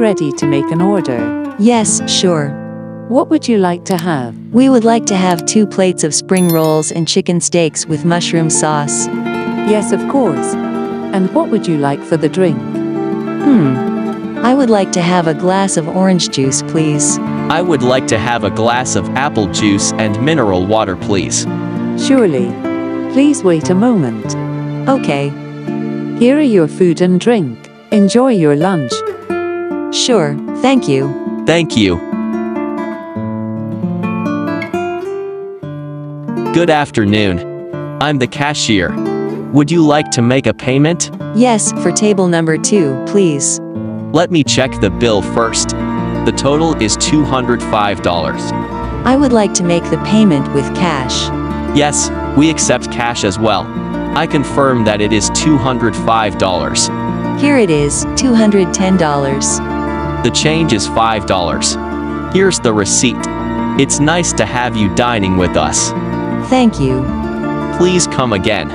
ready to make an order? Yes, sure. What would you like to have? We would like to have 2 plates of spring rolls and chicken steaks with mushroom sauce. Yes, of course. And what would you like for the drink? I would like to have a glass of orange juice, please. I would like to have a glass of apple juice and mineral water, please. Surely. Please wait a moment. Okay. Here are your food and drink. Enjoy your lunch. Sure, thank you. Thank you. Good afternoon. I'm the cashier. Would you like to make a payment? Yes, for table number 2, please. Let me check the bill first. The total is $205. I would like to make the payment with cash. Yes, we accept cash as well. I confirm that it is $205. Here it is, $210. The change is $5. Here's the receipt. It's nice to have you dining with us. Thank you. Please come again.